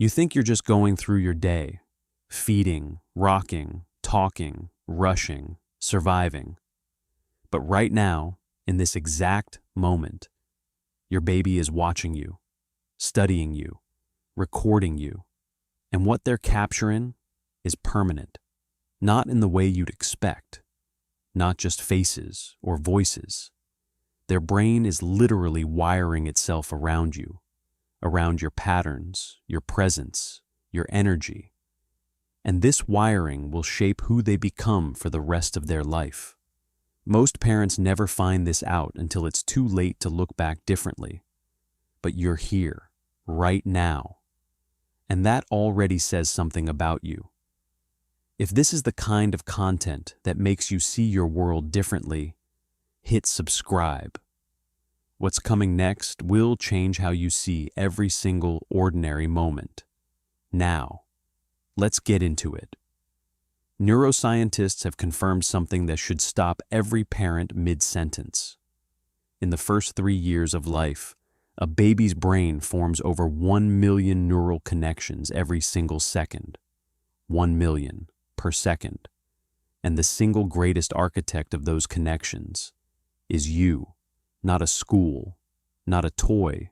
You think you're just going through your day, feeding, rocking, talking, rushing, surviving. But right now, in this exact moment, your baby is watching you, studying you, recording you, and what they're capturing is permanent, not in the way you'd expect, not just faces or voices. Their brain is literally wiring itself around you, around your patterns, your presence, your energy. And this wiring will shape who they become for the rest of their life. Most parents never find this out until it's too late to look back differently. But you're here, right now. And that already says something about you. If this is the kind of content that makes you see your world differently, hit subscribe. What's coming next will change how you see every single ordinary moment. Now, let's get into it. Neuroscientists have confirmed something that should stop every parent mid-sentence. In the first 3 years of life, a baby's brain forms over 1 million neural connections every single second. 1 million per second. And the single greatest architect of those connections is you, not a school, not a toy,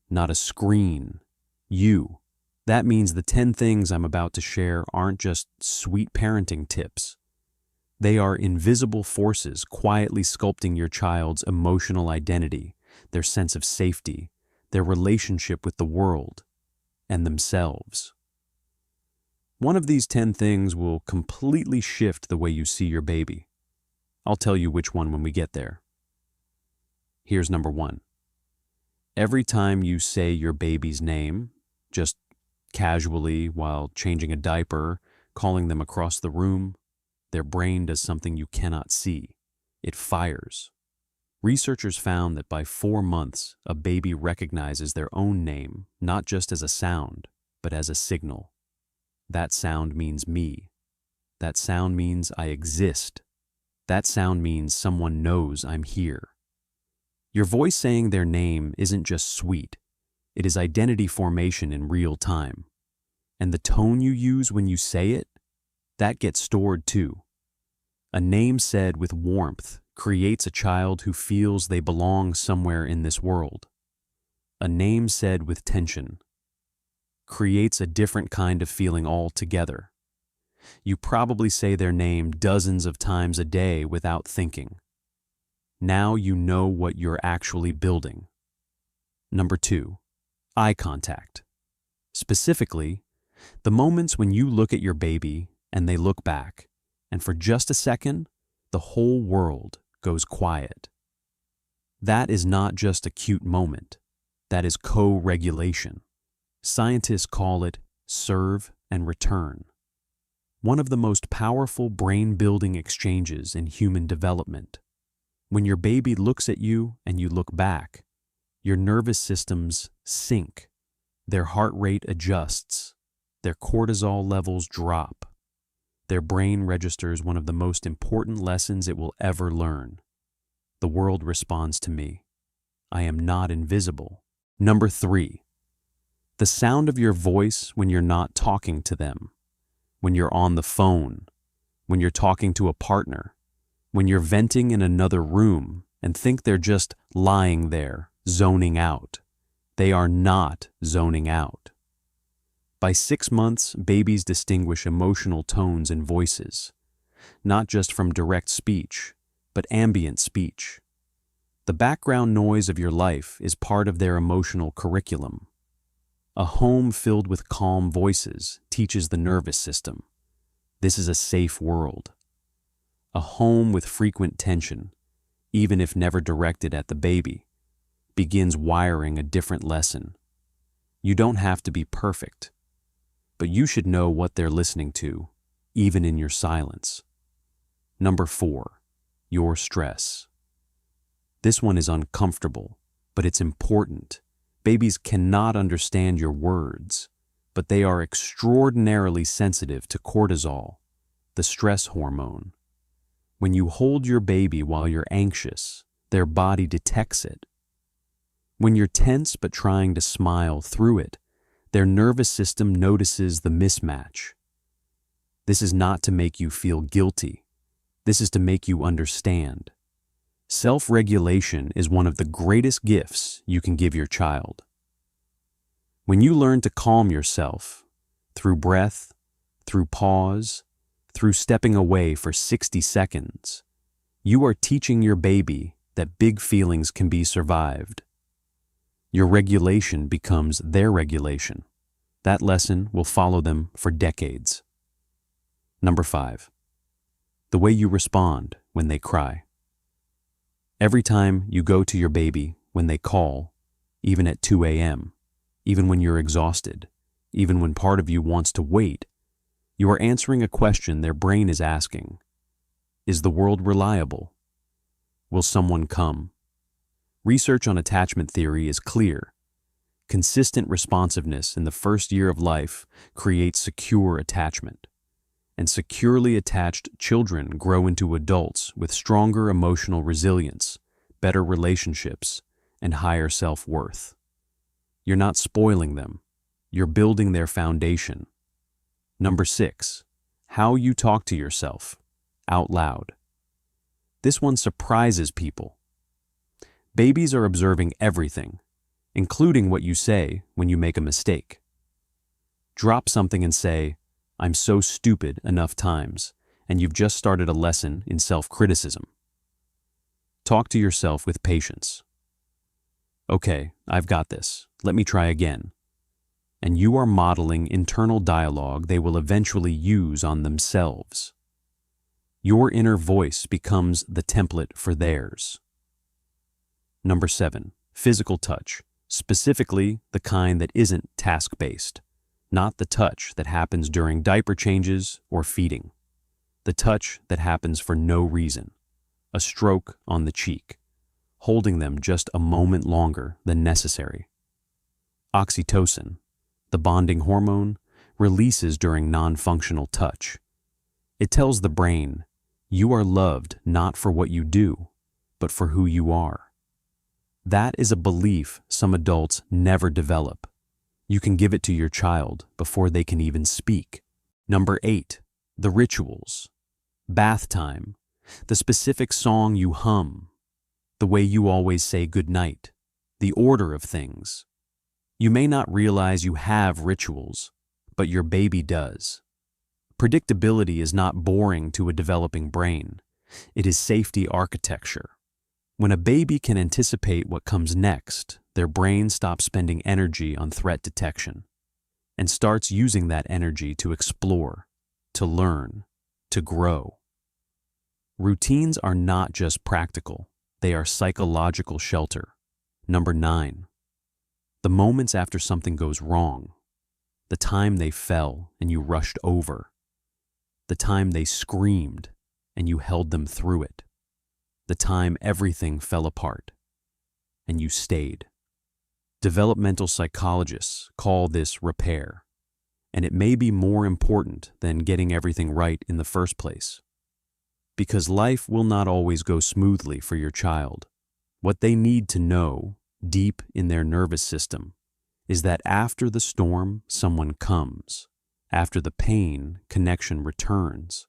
not a screen. You. That means the 10 things I'm about to share aren't just sweet parenting tips. They are invisible forces quietly sculpting your child's emotional identity, their sense of safety, their relationship with the world, and themselves. One of these 10 things will completely shift the way you see your baby. I'll tell you which one when we get there. Here's number 1. Every time you say your baby's name, just casually while changing a diaper, calling them across the room, their brain does something you cannot see. It fires. Researchers found that by 4 months, a baby recognizes their own name, not just as a sound, but as a signal. That sound means me. That sound means I exist. That sound means someone knows I'm here. Your voice saying their name isn't just sweet. It is identity formation in real time. And the tone you use when you say it, that gets stored too. A name said with warmth creates a child who feels they belong somewhere in this world. A name said with tension creates a different kind of feeling altogether. You probably say their name dozens of times a day without thinking. Now you know what you're actually building. Number 2, eye contact. Specifically, the moments when you look at your baby and they look back, and for just a second, the whole world goes quiet. That is not just a cute moment. That is co-regulation. Scientists call it serve and return. One of the most powerful brain-building exchanges in human development. When your baby looks at you and you look back, your nervous systems sync. Their heart rate adjusts. Their cortisol levels drop. Their brain registers one of the most important lessons it will ever learn. The world responds to me. I am not invisible. Number 3, the sound of your voice when you're not talking to them, when you're on the phone, when you're talking to a partner, when you're venting in another room and think they're just lying there, zoning out. They are not zoning out. By 6 months, babies distinguish emotional tones and voices, not just from direct speech, but ambient speech. The background noise of your life is part of their emotional curriculum. A home filled with calm voices teaches the nervous system. This is a safe world. A home with frequent tension, even if never directed at the baby, begins wiring a different lesson. You don't have to be perfect, but you should know what they're listening to, even in your silence. Number 4, your stress. This one is uncomfortable, but it's important. Babies cannot understand your words, but they are extraordinarily sensitive to cortisol, the stress hormone. When you hold your baby while you're anxious, their body detects it. When you're tense but trying to smile through it, Their nervous system notices the mismatch. This is not to make you feel guilty. This is to make you understand. Self-regulation is one of the greatest gifts you can give your child. When you learn to calm yourself through breath, through pause, through stepping away for 60 seconds, you are teaching your baby that big feelings can be survived. Your regulation becomes their regulation. That lesson will follow them for decades. Number 5. The way you respond when they cry. Every time you go to your baby when they call, even at 2 a.m., even when you're exhausted, even when part of you wants to wait, you are answering a question their brain is asking. Is the world reliable? Will someone come? Research on attachment theory is clear. Consistent responsiveness in the first year of life creates secure attachment. And securely attached children grow into adults with stronger emotional resilience, better relationships, and higher self-worth. You're not spoiling them. You're building their foundation. Number 6. How you talk to yourself out loud. This one surprises people. Babies are observing everything, including what you say when you make a mistake. Drop something and say, "I'm so stupid" enough times, and you've just started a lesson in self-criticism. Talk to yourself with patience. "Okay, I've got this. Let me try again." And you are modeling internal dialogue they will eventually use on themselves. Your inner voice becomes the template for theirs. Number 7. Physical touch, specifically the kind that isn't task-based. Not the touch that happens during diaper changes or feeding. The touch that happens for no reason. A stroke on the cheek, holding them just a moment longer than necessary. Oxytocin, the bonding hormone, releases during non-functional touch. It tells the brain, you are loved not for what you do, but for who you are. That is a belief some adults never develop. You can give it to your child before they can even speak. Number 8. The rituals. Bath time. The specific song you hum. The way you always say goodnight. The order of things. You may not realize you have rituals, but your baby does. Predictability is not boring to a developing brain. It is safety architecture. When a baby can anticipate what comes next, their brain stops spending energy on threat detection and starts using that energy to explore, to learn, to grow. Routines are not just practical, they are psychological shelter. Number 9. The moments after something goes wrong. The time they fell and you rushed over. The time they screamed and you held them through it. The time everything fell apart and you stayed. Developmental psychologists call this repair, and it may be more important than getting everything right in the first place. Because life will not always go smoothly for your child. What they need to know, deep in their nervous system, is that after the storm, someone comes. After the pain, connection returns.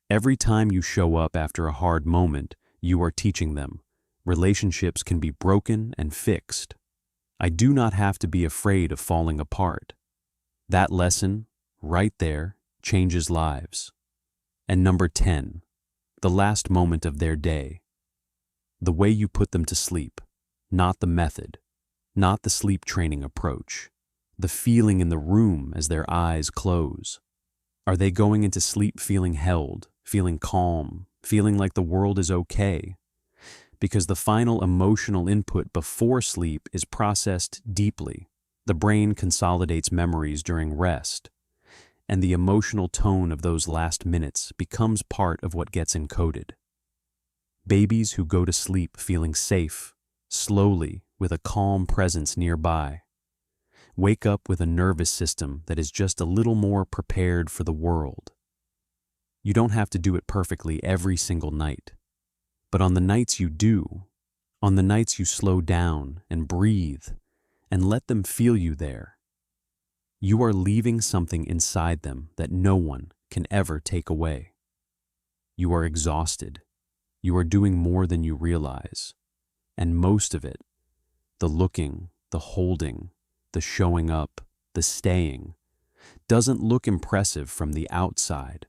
Every time you show up after a hard moment, you are teaching them. Relationships can be broken and fixed. I do not have to be afraid of falling apart. That lesson, right there, changes lives. And number 10, the last moment of their day. The way you put them to sleep, not the method, not the sleep training approach. The feeling in the room as their eyes close. Are they going into sleep feeling held, feeling calm, feeling like the world is okay? Because the final emotional input before sleep is processed deeply. The brain consolidates memories during rest, and the emotional tone of those last minutes becomes part of what gets encoded. Babies who go to sleep feeling safe, slowly, with a calm presence nearby, wake up with a nervous system that is just a little more prepared for the world. You don't have to do it perfectly every single night. But on the nights you do, on the nights you slow down and breathe and let them feel you there, You are leaving something inside them that no one can ever take away. You are exhausted. You are doing more than you realize. And most of it, the looking, the holding, the showing up, the staying, doesn't look impressive from the outside.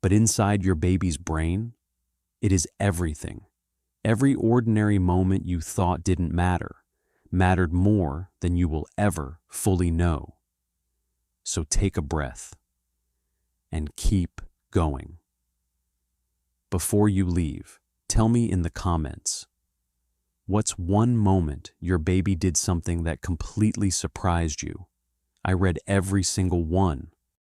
But inside your baby's brain, it is everything. Every ordinary moment you thought didn't matter, mattered more than you will ever fully know. So take a breath and keep going. Before you leave, tell me in the comments, what's one moment your baby did something that completely surprised you? I read every single one.